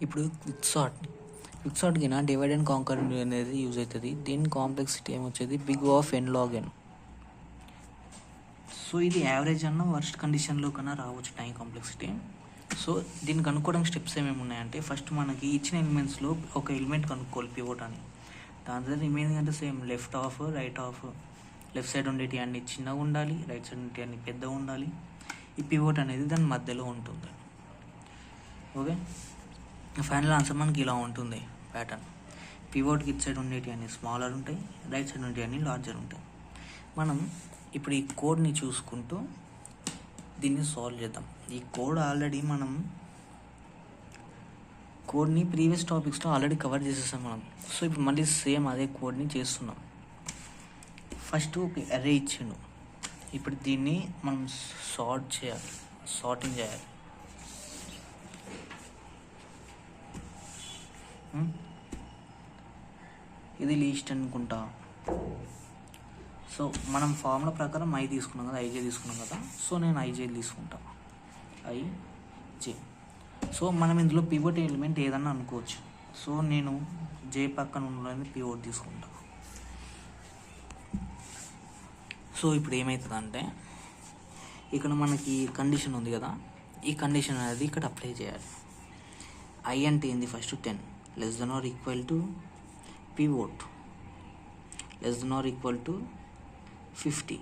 ఇప్పుడు క్విక్ సార్ట్కి divide and conquer అనేది యూజ్ అవుతుంది. దీని కాంప్లెక్సిటీ ఏమొచ్చేది big of n log n. So ఇది యావరేజ్ అన్న వర్స్ట్ కండిషన్లో కన్నా రావచ్చు టైం కాంప్లెక్సిటీ. సో దీన్ని కనుక్కోవడానికి స్టెప్స్ ఏమేమి ఉన్నాయంటే, ఫస్ట్ మనకి ఇచ్చిన ఎలిమెంట్స్లో ఒక ఎలిమెంట్ కనుక్కోవాలి పివోట్ అని. దాని తర్వాత రిమైనింగ్ అంటే same left half right half, left side ఉండేటి అన్ని చిన్నగా ఉండాలి, రైట్ సైడ్ ఉండేటి అన్ని పెద్దగా ఉండాలి. ఈ పివోట్ అనేది దాని మధ్యలో ఉంటుంది. ఓకే, ఫైనల్ ఆన్సర్ మనకి ఇలా ఉంటుంది ప్యాటర్న్. పివోట్కి ఇటు సైడ్ ఉండేటి అన్ని స్మాలర్ ఉంటాయి, రైట్ సైడ్ ఉండేటి అన్ని లార్జర్ ఉంటాయి. మనం ఇప్పుడు ఈ కోడ్ని చూసుకుంటూ దీన్ని సాల్వ్ చేద్దాం. ఈ కోడ్ ఆల్రెడీ మనం కోడ్ని ప్రీవియస్ టాపిక్స్లో ఆల్రెడీ కవర్ చేసేసాం మనం. సో ఇప్పుడు మళ్ళీ సేమ్ అదే కోడ్ని చేస్తున్నాం. ఫస్ట్ ఒక అరే ఇచ్చిండు, ఇప్పుడు దీన్ని మనం సార్టింగ్ చేయాలి. ఇది లీస్ట్ అనుకుంటా. సో మనం ఫార్ములా ప్రకారం ఐ తీసుకున్నాం కదా, ఐజే తీసుకున్నాం కదా. సో నేను ఐజే తీసుకుంటా, ఐజే. సో మనం ఇందులో పివోట్ ఎలిమెంట్ ఏదన్నా అనుకోవచ్చు. సో నేను జే పక్కన ఉన్నది పివోట్ తీసుకుంటా. సో ఇప్పుడు ఏమవుతుందంటే, ఇక్కడ మనకి కండిషన్ ఉంది కదా, ఈ కండిషన్ అనేది ఇక్కడ అప్లై చేయాలి. ఐ అంటే ఏంది, first 10 less than or equal to pivot less than or equal to 50.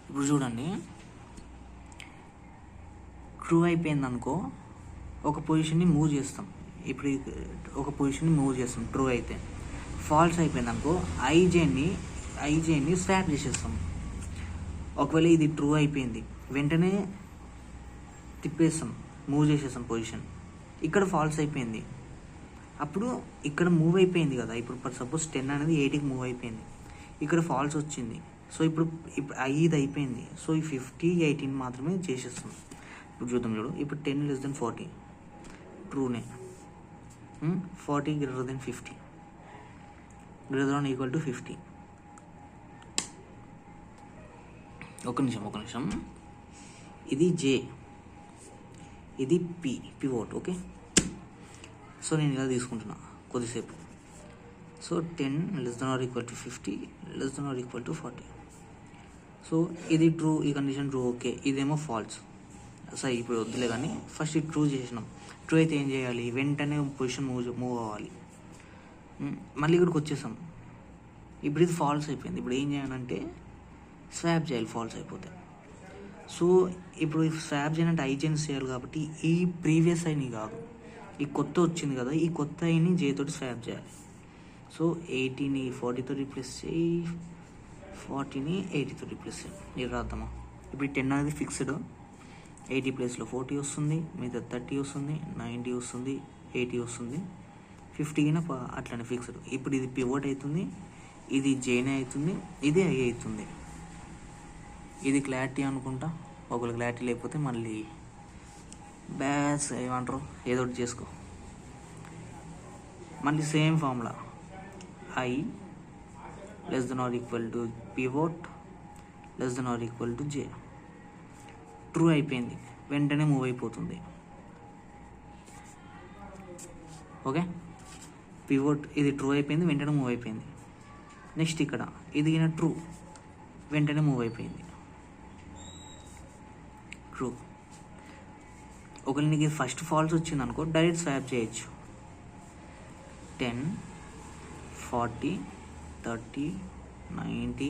ఇప్పుడు చూడండి, ట్రూ అయిపోయింది అనుకో, ఒక పొజిషన్ని మూవ్ చేస్తాం. ఇప్పుడు ఒక పొజిషన్ని మూవ్ చేస్తాం ట్రూ అయితే. ఫాల్స్ అయిపోయింది అనుకో, ఐజేని స్వాప్ చేసేస్తాం. ఒకవేళ ఇది ట్రూ అయిపోయింది, వెంటనే తిప్పేస్తాం, మూవ్ చేసేస్తాం పొజిషన్. ఇక్కడ ఫాల్స్ అయిపోయింది, అప్పుడు ఇక్కడ మూవ్ అయిపోయింది కదా. ఇప్పుడు సపోజ్ 10 అనేది 8కి మూవ్ అయిపోయింది, ఇక్కడ ఫాల్స్ వచ్చింది. సో ఇప్పుడు ఇది అయిపోయింది. సో ఈ 50, 18 మాత్రమే చేసేస్తాం. ఇప్పుడు చూద్దాం, ఇప్పుడు 10 less then 40 ట్రూనే, 40 greater than 50 greater than equal to 50. ఒక నిమిషం, ఇది జే, ఇది పివోట్. ఓకే, సో నేను ఇలా తీసుకుంటున్నా కొద్దిసేపు. So 10 less than or equal to 50 less than or equal to 40. So ఇది ట్రూ, ఈ కండిషన్ ట్రూ. ఓకే, ఇదేమో ఫాల్స్. సరే ఇప్పుడు వద్దులే కానీ ఫస్ట్ ఇది ట్రూ చేసినాం. ట్రూ అయితే ఏం చేయాలి, వెంటనే పొజిషన్ మూవ్ అవ్వాలి. మళ్ళీ ఇక్కడికి వచ్చేసాం. ఇప్పుడు ఇది ఫాల్స్ అయిపోయింది. ఇప్పుడు ఏం చేయాలంటే స్వాప్ చేయాలి ఫాల్స్ అయిపోతే. సో ఇప్పుడు స్వాప్ చేయాలంటే ఐజెన్స్ చేయాలి కాబట్టి ఈ ప్రీవియస్ ఐని కాదు, ఈ కొత్త వచ్చింది కదా, ఈ కొత్త ఐని జే తోటి స్వాప్ చేయాలి. సో 80ని 40తో రీప్లేస్ చేయి, 40ని 80తో రీప్లేస్ చేయి. ఇది రాద్దామా. ఇప్పుడు 10 అనేది ఫిక్స్డ్, 80 ప్లేస్లో 40 వస్తుంది, మీద 30 వస్తుంది, 90 వస్తుంది, 80 వస్తుంది, 50 కింద అట్లనే ఫిక్స్డ్. ఇప్పుడు ఇది పివోట్ అవుతుంది, ఇది జేనే అవుతుంది, ఇది ఐ అవుతుంది. ఇది క్లారిటీ అనుకుంటా. ఒకవేళ క్లారిటీ లేకపోతే మళ్ళీ బ్యాస్ ఏమంటారు ఏదో ఒకటి చేసుకో. మళ్ళీ same formula, i less than or equal to pivot less than or equal to j. True అయిపోయింది, వెంటనే మూవ్ అయిపోతుంది. ఓకే, పివోట్ ఇది ట్రూ అయిపోయింది, వెంటనే మూవ్ అయిపోయింది. నెక్స్ట్ ఇక్కడ ఇది ట్రూ, వెంటనే మూవ్ అయిపోయింది. ట్రూ. ఒకవేళ నీకు ఫస్ట్ ఫాల్స్ వచ్చింది అనుకో, డైరెక్ట్ స్వాప్ చేయొచ్చు. 10, 40, 30, 90,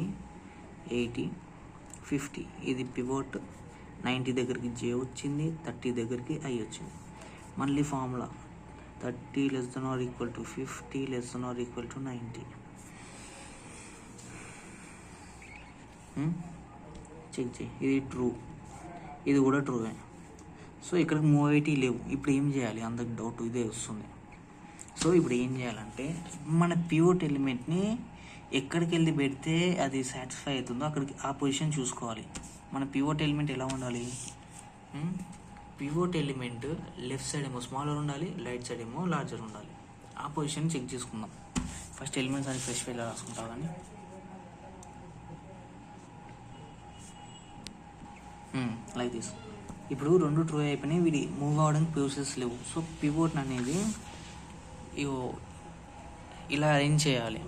80, 50. ఇది పివోట్. 90 దగ్గరికి జే వచ్చింది, 30 దగ్గరికి ఐ వచ్చింది. మళ్ళీ formula 30 less than or equal to 50 less than or equal to 90. Check చేయి, ఇది ట్రూ, ఇది కూడా ట్రూవే. సో ఇక్కడికి మూవ్ అయ్యేటి లేవు. ఇప్పుడు ఏం చేయాలి, అందరికి డౌట్ ఇదే వస్తుంది. సో ఇప్పుడు ఏం చేయాలంటే, మన పివోట్ ఎలిమెంట్ని ఎక్కడికి వెళ్ళి పెడితే అది సాటిస్ఫై అవుతుందో అక్కడికి ఆ పొజిషన్ చూసుకోవాలి. మన పివోట్ ఎలిమెంట్ ఎలా ఉండాలి, పివోట్ ఎలిమెంట్ లెఫ్ట్ సైడ్ ఏమో స్మాలర్ ఉండాలి, రైట్ సైడ్ ఏమో లార్జర్ ఉండాలి. ఆ పొజిషన్ చెక్ చేసుకుందాం. ఫస్ట్ ఎలిమెంట్స్ అని ఫ్రెష్ ఫైల్ రాసుకుంటా కానీ లైక్ దిస్. ఇప్పుడు 2 ట్రూ అయిపోయినాయి, వీడి మూవ్ అవ్వడానికి ప్రోసెస్ లేవు. సో పివోట్ అనేది ఇగో ఇలా అరేంజ్ చేయాలి.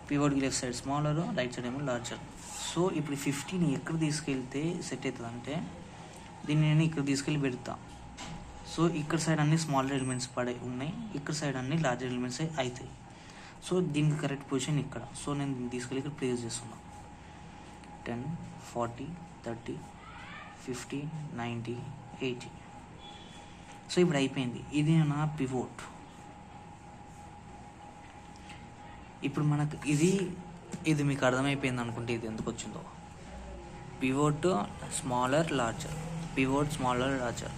పివోట్కి left side smaller, right side ఏమో లార్జర్. సో ఇప్పుడు 50ని ఎక్కడ తీసుకెళ్తే సెట్ అవుతుంది అంటే దీన్ని నేను ఇక్కడ తీసుకెళ్ళి పెడతా. సో ఇక్కడ సైడ్ అన్ని స్మాలర్ ఎలిమెంట్స్ పడే ఉన్నాయి, ఇక్కడ సైడ్ అన్ని లార్జర్ ఎలిమెంట్స్ అవుతాయి. సో దీనికి కరెక్ట్ పొజిషన్ ఇక్కడ. సో నేను దీన్ని తీసుకెళ్ళి ఇక్కడ ప్లేస్ చేస్తున్నా. 10, 40, 30, 50, 90, 80. సో ఇప్పుడు అయిపోయింది. ఇది నా పివోట్. ఇప్పుడు మనకు ఇది మీకు అర్థమైపోయింది అనుకుంటే ఇది ఎందుకు వచ్చిందో. Pivot smaller larger, pivot smaller larger.